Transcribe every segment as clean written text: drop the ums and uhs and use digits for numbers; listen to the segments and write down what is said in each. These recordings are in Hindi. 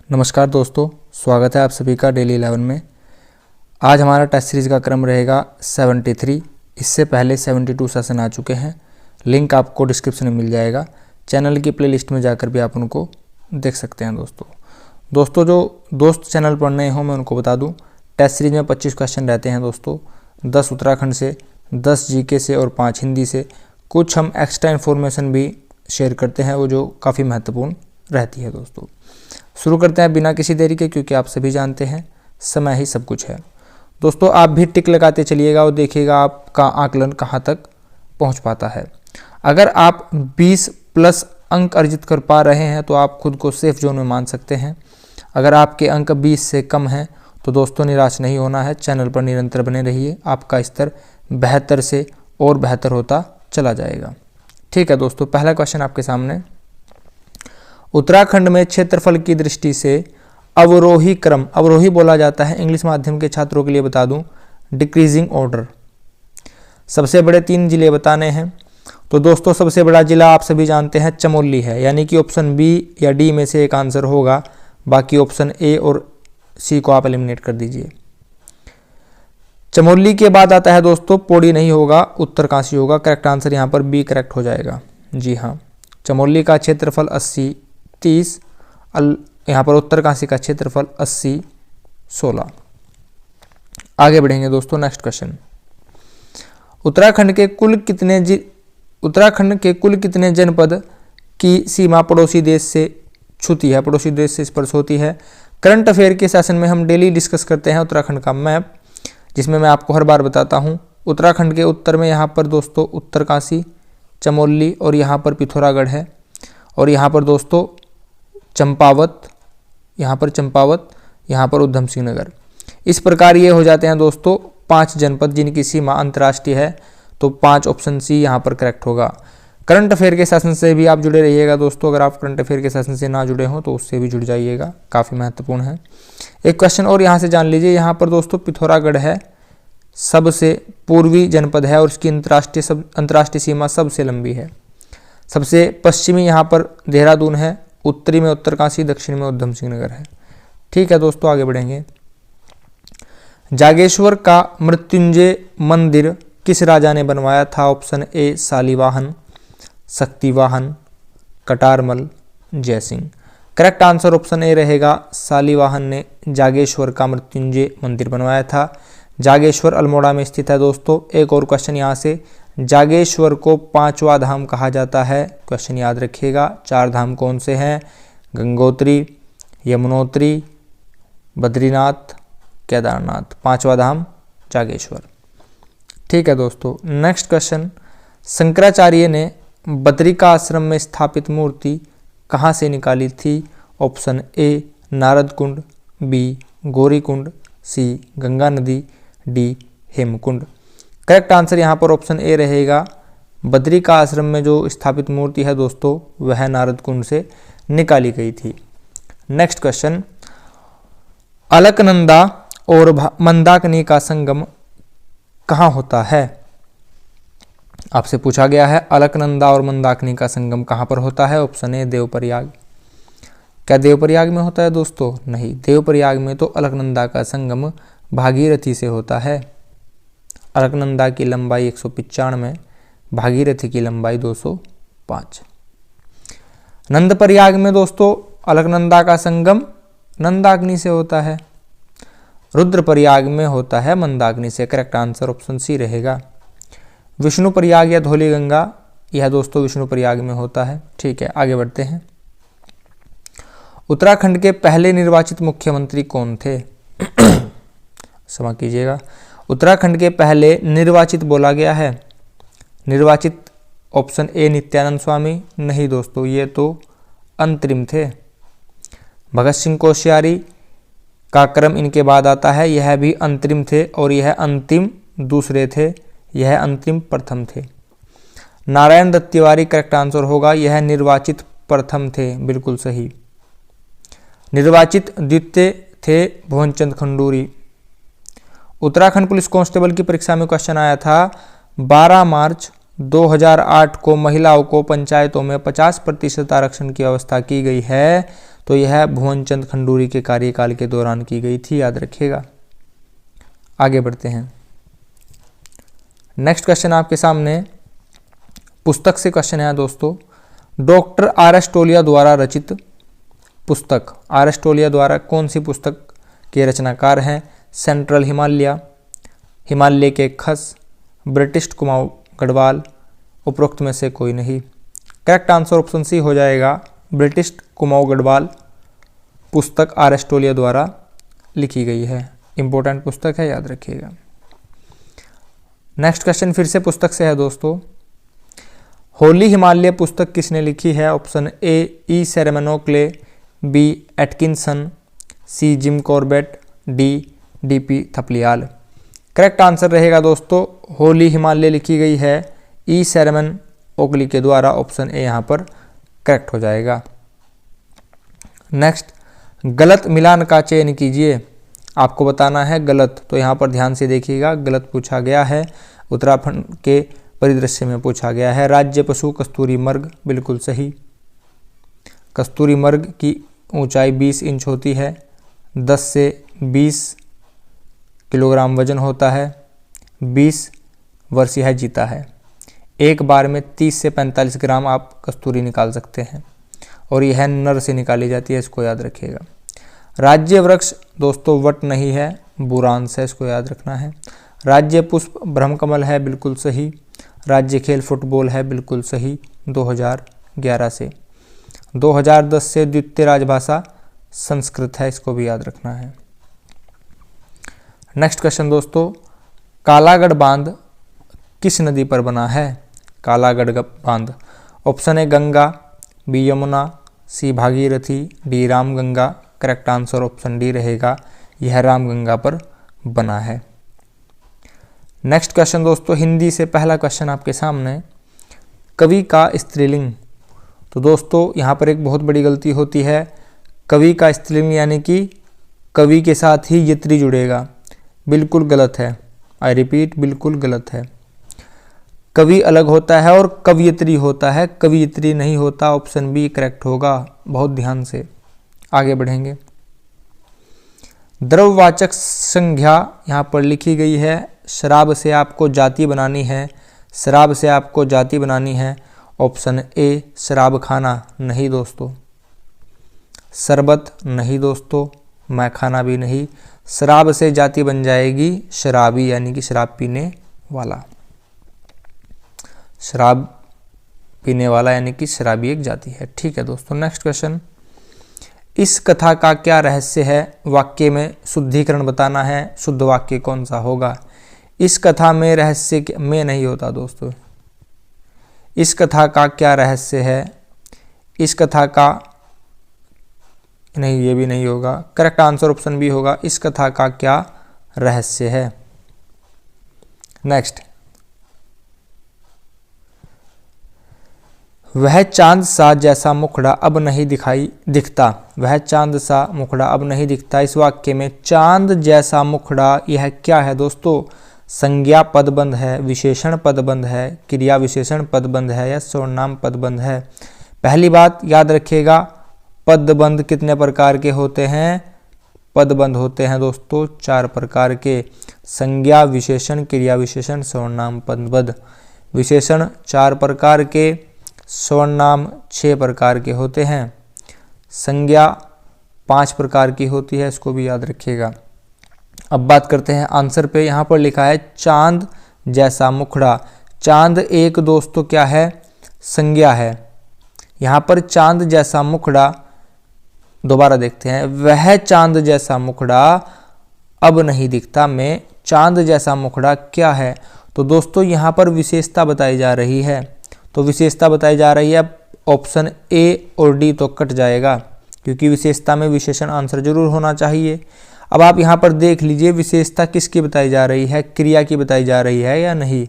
नमस्कार दोस्तों, स्वागत है आप सभी का डेली 11 में। आज हमारा टेस्ट सीरीज़ का क्रम रहेगा 73। इससे पहले 72 सेशन आ चुके हैं। लिंक आपको डिस्क्रिप्शन में मिल जाएगा। चैनल की प्लेलिस्ट में जाकर भी आप उनको देख सकते हैं। दोस्तों जो दोस्त चैनल पर नए हों मैं उनको बता दूं, टेस्ट सीरीज़ में 25 क्वेश्चन रहते हैं दोस्तों। 10 उत्तराखंड से, 10 जीके से और 5 हिंदी से। कुछ हम एक्स्ट्रा इन्फॉर्मेशन भी शेयर करते हैं, वो जो काफ़ी महत्वपूर्ण रहती है। दोस्तों शुरू करते हैं बिना किसी देरी के, क्योंकि आप सभी जानते हैं समय ही सब कुछ है। दोस्तों आप भी टिक लगाते चलिएगा और देखिएगा आपका आकलन कहाँ तक पहुँच पाता है। अगर आप 20 प्लस अंक अर्जित कर पा रहे हैं तो आप खुद को सेफ जोन में मान सकते हैं। अगर आपके अंक 20 से कम हैं तो दोस्तों निराश नहीं होना है, चैनल पर निरंतर बने रहिए। आपका स्तर बेहतर से और बेहतर होता चला जाएगा। ठीक है दोस्तों, पहला क्वेश्चन आपके सामने। उत्तराखंड में क्षेत्रफल की दृष्टि से अवरोही क्रम, अवरोही बोला जाता है, इंग्लिश माध्यम के छात्रों के लिए बता दूं डिक्रीजिंग ऑर्डर। सबसे बड़े 3 जिले बताने हैं। तो दोस्तों सबसे बड़ा जिला आप सभी जानते हैं चमोली है, यानी कि ऑप्शन बी या डी में से एक आंसर होगा। बाकी ऑप्शन ए और सी को आप एलिमिनेट कर दीजिए। चमोली के बाद आता है दोस्तों, पौड़ी नहीं होगा, उत्तरकाशी होगा। करेक्ट आंसर यहाँ पर बी करेक्ट हो जाएगा। जी हाँ, चमोली का क्षेत्रफल 80-30, यहाँ पर उत्तरकाशी का क्षेत्रफल 80-16। आगे बढ़ेंगे दोस्तों, नेक्स्ट क्वेश्चन। उत्तराखंड के कुल कितने जनपद की सीमा पड़ोसी देश से छूती है, पड़ोसी देश से स्पर्श होती है। करंट अफेयर के सेशन में हम डेली डिस्कस करते हैं उत्तराखंड का मैप, जिसमें मैं आपको हर बार बताता हूँ। उत्तराखंड के उत्तर में यहाँ पर दोस्तों उत्तरकाशी, चमोली और यहाँ पर पिथौरागढ़ है। और यहाँ पर दोस्तों चंपावत, यहाँ पर उधम सिंह नगर। इस प्रकार ये हो जाते हैं दोस्तों 5 जनपद जिनकी सीमा अंतर्राष्ट्रीय है। तो 5 ऑप्शन सी यहाँ पर करेक्ट होगा। करंट अफेयर के सेशन से भी आप जुड़े रहिएगा दोस्तों। अगर आप करंट अफेयर के सेशन से ना जुड़े हों तो उससे भी जुड़ जाइएगा, काफ़ी महत्वपूर्ण है। एक क्वेश्चन और यहाँ से जान लीजिए। यहाँ पर दोस्तों पिथौरागढ़ है, सबसे पूर्वी जनपद है और उसकी अंतर्राष्ट्रीय सीमा सबसे लंबी है। सबसे पश्चिमी यहाँ पर देहरादून है, उत्तरी में उत्तरकाशी, दक्षिण में उधम सिंह नगर है। ठीक है दोस्तों, आगे बढ़ेंगे। जागेश्वर का मृत्युंजय मंदिर किस राजा ने बनवाया था। Option A Shalivahan, Shaktivahan, Katarmal, Jaisingh. Correct answer option A रहेगा, शालिवाहन ने जागेश्वर का मृत्युंजय मंदिर बनवाया था। जागेश्वर अल्मोड़ा में स्थित है दोस्तों। एक और क्वेश्चन यहाँ से, जागेश्वर को 5वां धाम कहा जाता है। क्वेश्चन याद रखिएगा। 4 धाम कौन से हैं? गंगोत्री, यमुनोत्री, बद्रीनाथ, केदारनाथ। 5वां धाम जागेश्वर। ठीक है दोस्तों, नेक्स्ट क्वेश्चन। शंकराचार्य ने बद्रिका आश्रम में स्थापित मूर्ति कहाँ से निकाली थी। Option A Narad Kund, B Gauri Kund, C Ganga नदी, डी हेमकुंड। करेक्ट आंसर यहाँ पर ऑप्शन ए रहेगा। बद्रिका आश्रम में जो स्थापित मूर्ति है दोस्तों वह नारद कुंड से निकाली गई थी। Next question. अलकनंदा और मंदाकिनी का संगम कहाँ होता है। आपसे पूछा गया है अलकनंदा और मंदाकिनी का संगम कहाँ पर होता है। ऑप्शन ए देवप्रयाग। क्या देवप्रयाग में होता है दोस्तों? नहीं, देवप्रयाग में तो अलकनंदा का संगम भागीरथी से होता है। अलकनंदा की लंबाई 195, भागीरथी की लंबाई 205। नंदप्रयाग में दोस्तों अलकनंदा का संगम नंदाग्नि से होता है। रुद्रप्रयाग में होता है मंदाग्नि से। करेक्ट आंसर ऑप्शन सी रहेगा। विष्णुप्रयाग या धौली गंगा, यह दोस्तों विष्णुप्रयाग में होता है। ठीक है, आगे बढ़ते हैं। उत्तराखंड के पहले निर्वाचित मुख्यमंत्री कौन थे। क्षमा कीजिएगा, उत्तराखंड के पहले निर्वाचित बोला गया है। निर्वाचित ऑप्शन ए नित्यानंद स्वामी। नहीं दोस्तों, ये तो अंतरिम थे। भगत सिंह कोश्यारी का क्रम इनके बाद आता है। यह भी अंतरिम थे और यह अंतिम दूसरे थे, यह अंतिम प्रथम थे। नारायण दत्त तिवारी करेक्ट आंसर होगा। यह निर्वाचित प्रथम थे, बिल्कुल सही। निर्वाचित द्वितीय थे भुवनचंद खंडूरी। उत्तराखंड पुलिस कांस्टेबल की परीक्षा में क्वेश्चन आया था 12 मार्च 2008 को महिलाओं को पंचायतों में 50% आरक्षण की व्यवस्था की गई है, तो यह भुवनचंद खंडूरी के कार्यकाल के दौरान की गई थी, याद रखिएगा। आगे बढ़ते हैं। नेक्स्ट क्वेश्चन आपके सामने पुस्तक से क्वेश्चन है दोस्तों। डॉक्टर आर एस टोलिया द्वारा रचित पुस्तक, आर एस टोलिया द्वारा कौन सी पुस्तक के रचनाकार हैं? सेंट्रल हिमालय, हिमालय के खस, ब्रिटिश कुमाऊं गढ़वाल, उपरोक्त में से कोई नहीं। करेक्ट आंसर ऑप्शन सी हो जाएगा, ब्रिटिश कुमाऊं गढ़वाल पुस्तक आर एस टोलिया द्वारा लिखी गई है। इंपॉर्टेंट पुस्तक है, याद रखिएगा। नेक्स्ट क्वेश्चन फिर से पुस्तक से है दोस्तों। होली हिमालय पुस्तक किसने लिखी है? ऑप्शन ए ई सेरेमनोक्ले, B Atkinson, C Jim Corbett, D DP Thapliyal. Correct answer रहेगा दोस्तों, होली हिमालय लिखी गई है ई सेरेमन ओकली के द्वारा। ऑप्शन ए यहाँ पर करेक्ट हो जाएगा। नेक्स्ट, गलत मिलान का चयन कीजिए। आपको बताना है गलत, तो यहाँ पर ध्यान से देखिएगा। गलत पूछा गया है, उत्तराखंड के परिदृश्य में पूछा गया है। राज्य पशु कस्तूरी मृग, बिल्कुल सही। कस्तूरी मृग की ऊंचाई 20 इंच होती है, 10 से 20 किलोग्राम वजन होता है, 20 वर्ष यह जीता है। एक बार में 30 से 45 ग्राम आप कस्तूरी निकाल सकते हैं और यह नर से निकाली जाती है, इसको याद रखिएगा। राज्य वृक्ष दोस्तों वट नहीं है, बुरांस है, इसको याद रखना है। राज्य पुष्प ब्रह्मकमल है, बिल्कुल सही। राज्य खेल फुटबॉल है, बिल्कुल सही। 2011 से 2010 से द्वितीय राजभाषा संस्कृत है, इसको भी याद रखना है। नेक्स्ट क्वेश्चन दोस्तों, कालागढ़ बांध किस नदी पर बना है? कालागढ़ बांध, option A Ganga, B Yamuna, C Bhagirathi, D Ramganga. Correct answer option D रहेगा, यह रामगंगा पर बना है। नेक्स्ट क्वेश्चन दोस्तों, हिंदी से पहला क्वेश्चन आपके सामने। कवि का स्त्रीलिंग, तो दोस्तों यहाँ पर एक बहुत बड़ी गलती होती है। कवि का स्त्रीलिंग यानी कि कवि के साथ ही यत्री जुड़ेगा, बिल्कुल गलत है। आई रिपीट, बिल्कुल गलत है। कवि अलग होता है और कवयित्री होता है, कवयित्री नहीं होता। ऑप्शन बी करेक्ट होगा, बहुत ध्यान से। आगे बढ़ेंगे। द्रव्यवाचक संज्ञा यहाँ पर लिखी गई है। शराब से आपको जाति बनानी है, शराब से आपको जाति बनानी है। ऑप्शन ए शराब खाना नहीं दोस्तों, शरबत नहीं दोस्तों, मैखाना भी नहीं। शराब से जाति बन जाएगी शराबी, यानी कि शराब पीने वाला। शराब पीने वाला यानी कि शराबी एक जाति है। ठीक है दोस्तों। नेक्स्ट क्वेश्चन, इस कथा का क्या रहस्य है? वाक्य में शुद्धिकरण बताना है, शुद्ध वाक्य कौन सा होगा? इस कथा में रहस्य में नहीं होता दोस्तों। इस कथा का क्या रहस्य है? इस कथा का नहीं, ये भी नहीं होगा। करेक्ट आंसर ऑप्शन बी होगा, इस कथा का क्या रहस्य है। नेक्स्ट, वह चांद सा जैसा मुखड़ा अब नहीं दिखता। वह चांद सा मुखड़ा अब नहीं दिखता। इस वाक्य में चांद जैसा मुखड़ा, यह क्या है दोस्तों? संज्ञा पदबंध है, विशेषण पदबंध है, क्रिया विशेषण पदबंध है या सर्वनाम पदबंध है? पहली बात याद रखिएगा, पदबंध कितने प्रकार के होते हैं? पदबंध होते हैं दोस्तों 4 प्रकार के। संज्ञा, विशेषण, क्रिया विशेषण, सर्वनाम पदबंध। विशेषण 4 प्रकार के, सर्वनाम 6 प्रकार के होते हैं, संज्ञा 5 प्रकार की होती है, इसको भी याद रखिएगा। अब बात करते हैं आंसर पे। यहाँ पर लिखा है चांद जैसा मुखड़ा। चांद एक दोस्तों क्या है? संज्ञा है। यहाँ पर चांद जैसा मुखड़ा, दोबारा देखते हैं, वह चांद जैसा मुखड़ा अब नहीं दिखता में चांद जैसा मुखड़ा क्या है? तो दोस्तों यहाँ पर विशेषता बताई जा रही है, तो विशेषता बताई जा रही है। ऑप्शन ए और डी तो कट जाएगा, क्योंकि विशेषता में विशेषण आंसर जरूर होना चाहिए। अब आप यहाँ पर देख लीजिए, विशेषता किसकी बताई जा रही है? क्रिया की बताई जा रही है या नहीं?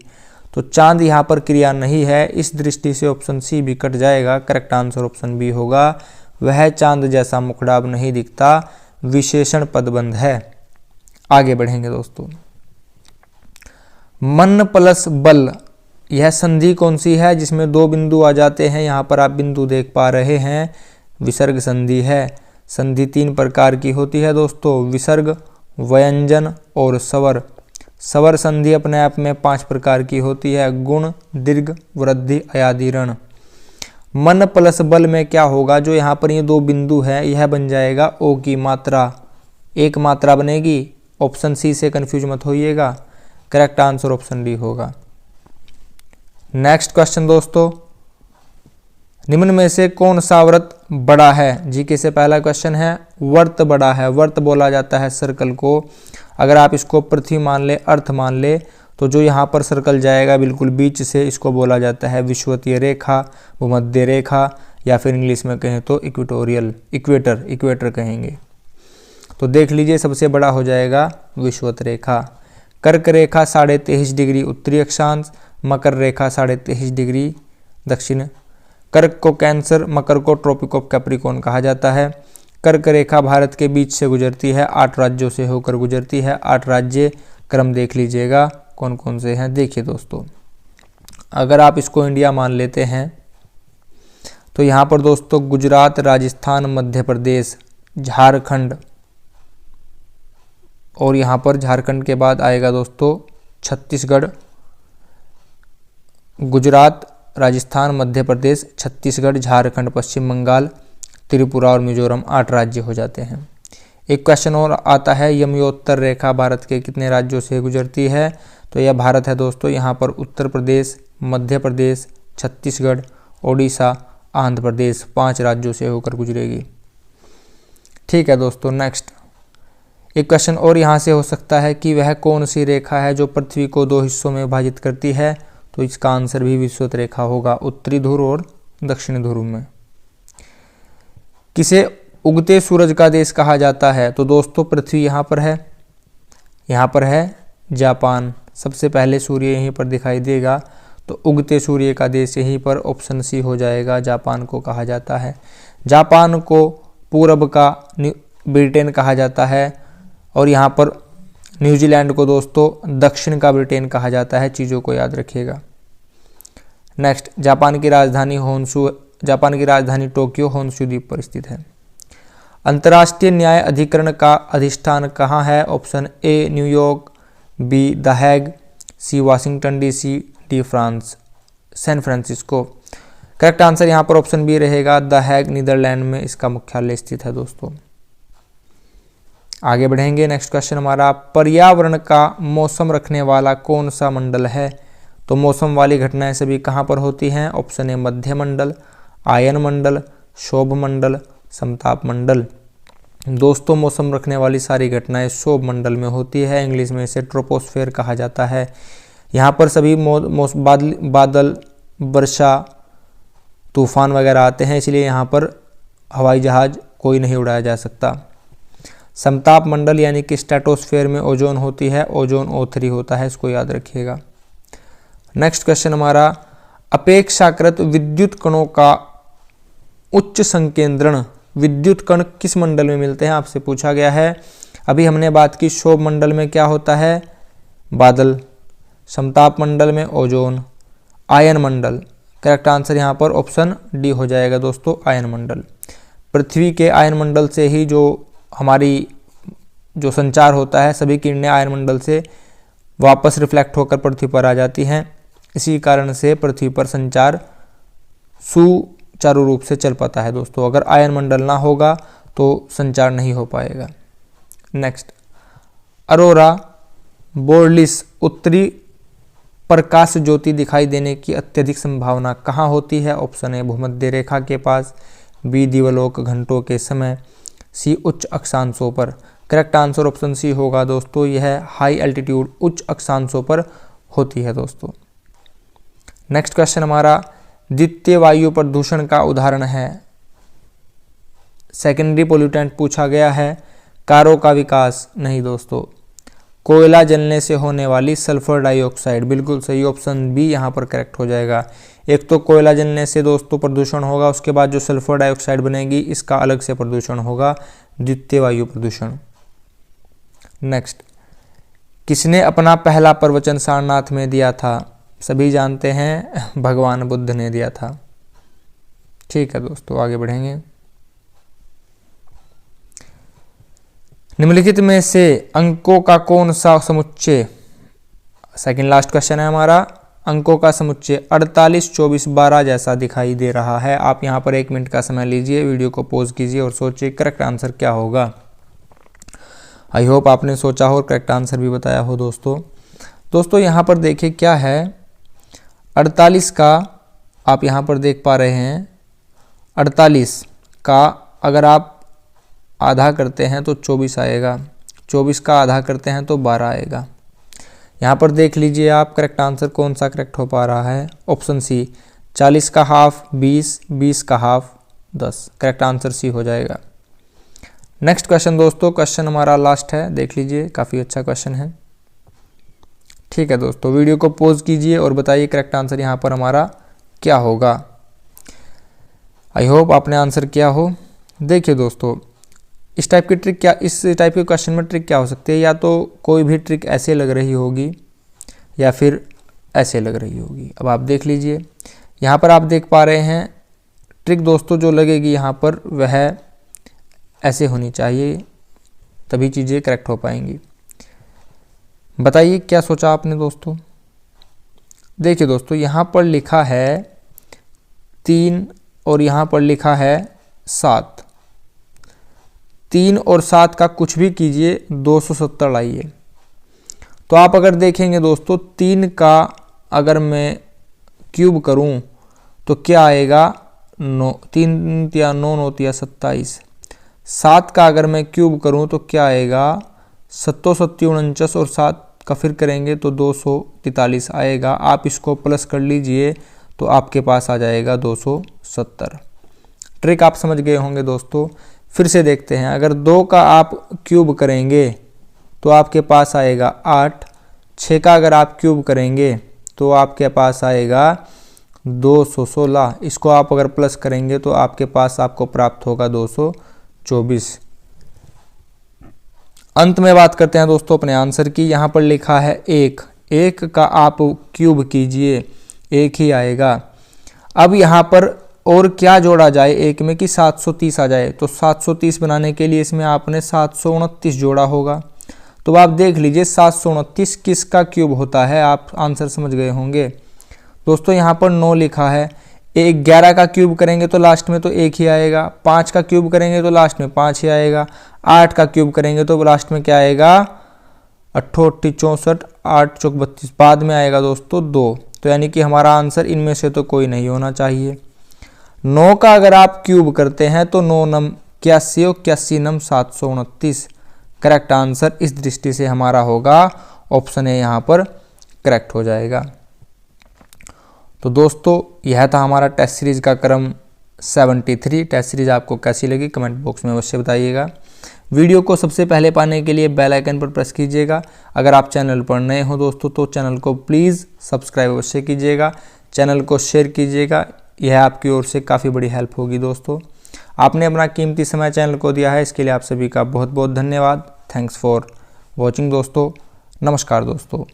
तो चांद यहाँ पर क्रिया नहीं है, इस दृष्टि से ऑप्शन सी भी कट जाएगा। करेक्ट आंसर ऑप्शन बी होगा, वह चांद जैसा मुखड़ा अब नहीं दिखता, विशेषण पदबंध है। आगे बढ़ेंगे दोस्तों। मन प्लस बल, यह संधि कौन सी है जिसमें 2 बिंदु आ जाते हैं? यहाँ पर आप बिंदु देख पा रहे हैं, विसर्ग संधि है। संधि 3 प्रकार की होती है दोस्तों, विसर्ग, व्यंजन और स्वर। स्वर संधि अपने आप में 5 प्रकार की होती है, गुण, दीर्घ, वृद्धि, अयादि, ऋण। मन प्लस बल में क्या होगा, जो यहाँ पर ये 2 बिंदु है, यह बन जाएगा ओ की मात्रा, एक मात्रा बनेगी। ऑप्शन सी से कंफ्यूज मत होइएगा, करेक्ट आंसर ऑप्शन डी होगा। नेक्स्ट क्वेश्चन दोस्तों, निम्न में से कौन सा व्रत बड़ा है? जीके से पहला क्वेश्चन है, वर्त बड़ा है। वर्त बोला जाता है सर्कल को। अगर आप इसको पृथ्वी मान ले, अर्थ मान ले, तो जो यहाँ पर सर्कल जाएगा बिल्कुल बीच से, इसको बोला जाता है विषुवतीय रेखा, भूमध्य रेखा, या फिर इंग्लिश में कहें तो इक्वेटोरियल, इक्वेटर कहेंगे। तो देख लीजिए, सबसे बड़ा हो जाएगा विषुवत रेखा। कर्क रेखा 23.5 डिग्री उत्तरी अक्षांश, मकर रेखा 23.5 डिग्री दक्षिण। कर्क को कैंसर, मकर को ट्रॉपिक ऑफ कैप्रिकॉर्न कहा जाता है। कर्क रेखा भारत के बीच से गुजरती है, 8 राज्यों से होकर गुजरती है। 8 राज्य क्रम देख लीजिएगा कौन कौन से हैं। देखिए दोस्तों, अगर आप इसको इंडिया मान लेते हैं तो यहाँ पर दोस्तों गुजरात, राजस्थान, मध्य प्रदेश, झारखंड, और यहाँ पर झारखंड के बाद आएगा दोस्तों छत्तीसगढ़। गुजरात, राजस्थान, मध्य प्रदेश, छत्तीसगढ़, झारखंड, पश्चिम बंगाल, त्रिपुरा और मिजोरम, 8 राज्य हो जाते हैं। एक क्वेश्चन और आता है, यमयोत्तर रेखा भारत के कितने राज्यों से गुजरती है? तो यह भारत है दोस्तों, यहाँ पर उत्तर प्रदेश, मध्य प्रदेश, छत्तीसगढ़, ओडिशा, आंध्र प्रदेश, 5 राज्यों से होकर गुजरेगी। ठीक है दोस्तों, नेक्स्ट एक क्वेश्चन और यहाँ से हो सकता है कि वह कौन सी रेखा है जो पृथ्वी को 2 हिस्सों में विभाजित करती है? तो इसका आंसर भी विषुवत रेखा होगा, उत्तरी ध्रुव और दक्षिणी ध्रुव में। किसे उगते सूरज का देश कहा जाता है? तो दोस्तों पृथ्वी यहाँ पर है जापान। सबसे पहले सूर्य यहीं पर दिखाई देगा, तो उगते सूर्य का देश यहीं पर ऑप्शन सी हो जाएगा, जापान को कहा जाता है। जापान को पूरब का ब्रिटेन कहा जाता है, और यहाँ पर न्यूजीलैंड को दोस्तों दक्षिण का ब्रिटेन कहा जाता है, चीज़ों को याद रखिएगा। नेक्स्ट, जापान की राजधानी टोक्यो होन्शु द्वीप पर स्थित है। अंतर्राष्ट्रीय न्याय अधिकरण का अधिष्ठान कहाँ है? Option A New York, B the Hague, C Washington DC, D San Francisco. Correct answer यहाँ पर ऑप्शन बी रहेगा, द हैग, नीदरलैंड में इसका मुख्यालय स्थित है दोस्तों। आगे बढ़ेंगे, नेक्स्ट क्वेश्चन हमारा, पर्यावरण का मौसम रखने वाला कौन सा मंडल है? तो मौसम वाली घटनाएं सभी कहाँ पर होती हैं? Option A Madhya Mandal, ion मंडल, शोभ मंडल, समताप मंडल। दोस्तों मौसम रखने वाली सारी घटनाएं शोभ मंडल में होती है, इंग्लिश में इसे ट्रोपोस्फेयर कहा जाता है। यहाँ पर सभी बादल, वर्षा, तूफान वगैरह आते हैं, इसलिए यहाँ पर हवाई जहाज कोई नहीं उड़ाया जा सकता। समताप मंडल यानी कि स्ट्रेटोस्फेयर में ओजोन होती है, ओजोन O3 होता है, इसको याद रखिएगा। नेक्स्ट क्वेश्चन हमारा, अपेक्षाकृत विद्युत कणों का उच्च संकेंद्रण, विद्युत कण किस मंडल में मिलते हैं? आपसे पूछा गया है। अभी हमने बात की शोभ मंडल में क्या होता है? बादल, समताप मंडल में ओजोन, आयन मंडल। करेक्ट आंसर यहाँ पर ऑप्शन डी हो जाएगा दोस्तों, आयन मंडल। पृथ्वी के आयन मंडल से ही हमारी जो संचार होता है, सभी किरणें आयन मंडल से वापस रिफ्लेक्ट होकर पृथ्वी पर आ जाती हैं। इसी कारण से पृथ्वी पर संचार सुचारू रूप से चल पाता है दोस्तों। अगर आयन मंडल ना होगा तो संचार नहीं हो पाएगा। नेक्स्ट, अरोरा बोर्लिस, उत्तरी प्रकाश ज्योति दिखाई देने की अत्यधिक संभावना कहाँ होती है? ऑप्शन ए भूमध्य रेखा के पास, बी दिवलोक घंटों के समय, सी उच्च अक्षांशों पर। करेक्ट आंसर ऑप्शन सी होगा दोस्तों, यह हाई एल्टीट्यूड उच्च अक्षांशों पर होती है दोस्तों। नेक्स्ट क्वेश्चन हमारा, द्वितीय वायु प्रदूषण का उदाहरण है। सेकेंडरी पोल्यूटेंट पूछा गया है, कारों का विकास नहीं दोस्तों, कोयला जलने से होने वाली सल्फर डाइऑक्साइड, बिल्कुल सही, ऑप्शन बी यहाँ पर करेक्ट हो जाएगा। एक तो कोयला जलने से दोस्तों प्रदूषण होगा, उसके बाद जो सल्फर डाइऑक्साइड बनेगी इसका अलग से प्रदूषण होगा, द्वितीय वायु प्रदूषण। नेक्स्ट, किसने अपना पहला प्रवचन सारनाथ में दिया था? सभी जानते हैं, भगवान बुद्ध ने दिया था। ठीक है दोस्तों, आगे बढ़ेंगे। निम्नलिखित में से अंकों का कौन सा समुच्चय, सेकंड लास्ट क्वेश्चन है हमारा, अंकों का समुच्चय 48, 24, 12 जैसा दिखाई दे रहा है। आप यहाँ पर 1 मिनट का समय लीजिए, वीडियो को पॉज कीजिए और सोचिए करेक्ट आंसर क्या होगा। आई होप आपने सोचा हो और करेक्ट आंसर भी बताया हो दोस्तों यहाँ पर देखिए क्या है, 48 का आप यहाँ पर देख पा रहे हैं, 48 का अगर आप आधा करते हैं तो 24 आएगा, 24 का आधा करते हैं तो 12 आएगा। यहाँ पर देख लीजिए आप करेक्ट आंसर कौन सा करेक्ट हो पा रहा है, ऑप्शन सी, 40 का हाफ 20, 20 का हाफ 10, करेक्ट आंसर सी हो जाएगा। नेक्स्ट क्वेश्चन दोस्तों, क्वेश्चन हमारा लास्ट है, देख लीजिए काफ़ी अच्छा क्वेश्चन है। ठीक है दोस्तों, वीडियो को पॉज कीजिए और बताइए करेक्ट आंसर यहाँ पर हमारा क्या होगा। आई होप आपने आंसर किया हो। देखिए दोस्तों, इस टाइप की ट्रिक क्या, इस टाइप के क्वेश्चन में ट्रिक क्या हो सकती है, या तो कोई भी ट्रिक ऐसे लग रही होगी या फिर ऐसे लग रही होगी। अब आप देख लीजिए, यहाँ पर आप देख पा रहे हैं ट्रिक दोस्तों जो लगेगी यहाँ पर वह ऐसे होनी चाहिए, तभी चीज़ें करेक्ट हो पाएंगी। बताइए क्या सोचा आपने दोस्तों। देखिए दोस्तों, यहाँ पर लिखा है 3 और यहाँ पर लिखा है 7, 3 और 7 का कुछ भी कीजिए 270 लाइए। तो आप अगर देखेंगे दोस्तों, 3 का अगर मैं क्यूब करूं तो क्या आएगा, 9, 3 या 9 9 या 27। 7 का अगर मैं क्यूब करूं तो क्या आएगा, 7 7 49 और 7 का फिर करेंगे तो 243 आएगा। आप इसको प्लस कर लीजिए तो आपके पास आ जाएगा 270। ट्रिक आप समझ गए होंगे दोस्तों। फिर से देखते हैं, अगर 2 का आप क्यूब करेंगे तो आपके पास आएगा 8, 6 का अगर आप क्यूब करेंगे तो आपके पास आएगा 216। इसको आप अगर प्लस करेंगे तो आपके पास आपको प्राप्त होगा 224। अंत में बात करते हैं दोस्तों अपने आंसर की। यहाँ पर लिखा है 1 का आप क्यूब कीजिए 1 ही आएगा। अब यहाँ पर और क्या जोड़ा जाए एक में कि 730 आ जाए, तो 730 बनाने के लिए इसमें आपने 729 जोड़ा होगा। तो आप देख लीजिए 729 किसका क्यूब होता है, आप आंसर समझ गए होंगे दोस्तों। यहाँ पर 9 लिखा है, 11 का क्यूब करेंगे तो लास्ट में तो 1 ही आएगा, 5 का क्यूब करेंगे तो लास्ट में 5 ही आएगा, 8 का क्यूब करेंगे तो लास्ट में क्या आएगा, 8 8 64, 8 चौक 32, बाद में आएगा दोस्तों 2। तो यानी कि हमारा आंसर इनमें से तो कोई नहीं होना चाहिए। 9 का अगर आप क्यूब करते हैं तो 9 नम 81 और 81 नम 729। करेक्ट आंसर इस दृष्टि से हमारा होगा ऑप्शन ए, यहाँ पर करेक्ट हो जाएगा। तो दोस्तों यह था हमारा टेस्ट सीरीज का क्रम 73। टेस्ट सीरीज आपको कैसी लगी कमेंट बॉक्स में अवश्य बताइएगा। वीडियो को सबसे पहले पाने के लिए बेल आइकन पर प्रेस कीजिएगा। अगर आप चैनल पर नए हो दोस्तों तो चैनल को प्लीज़ सब्सक्राइब अवश्य कीजिएगा, चैनल को शेयर कीजिएगा, यह आपकी ओर से काफ़ी बड़ी हेल्प होगी दोस्तों। आपने अपना कीमती समय चैनल को दिया है, इसके लिए आप सभी का बहुत बहुत धन्यवाद। थैंक्स फॉर वॉचिंग दोस्तों। नमस्कार दोस्तों।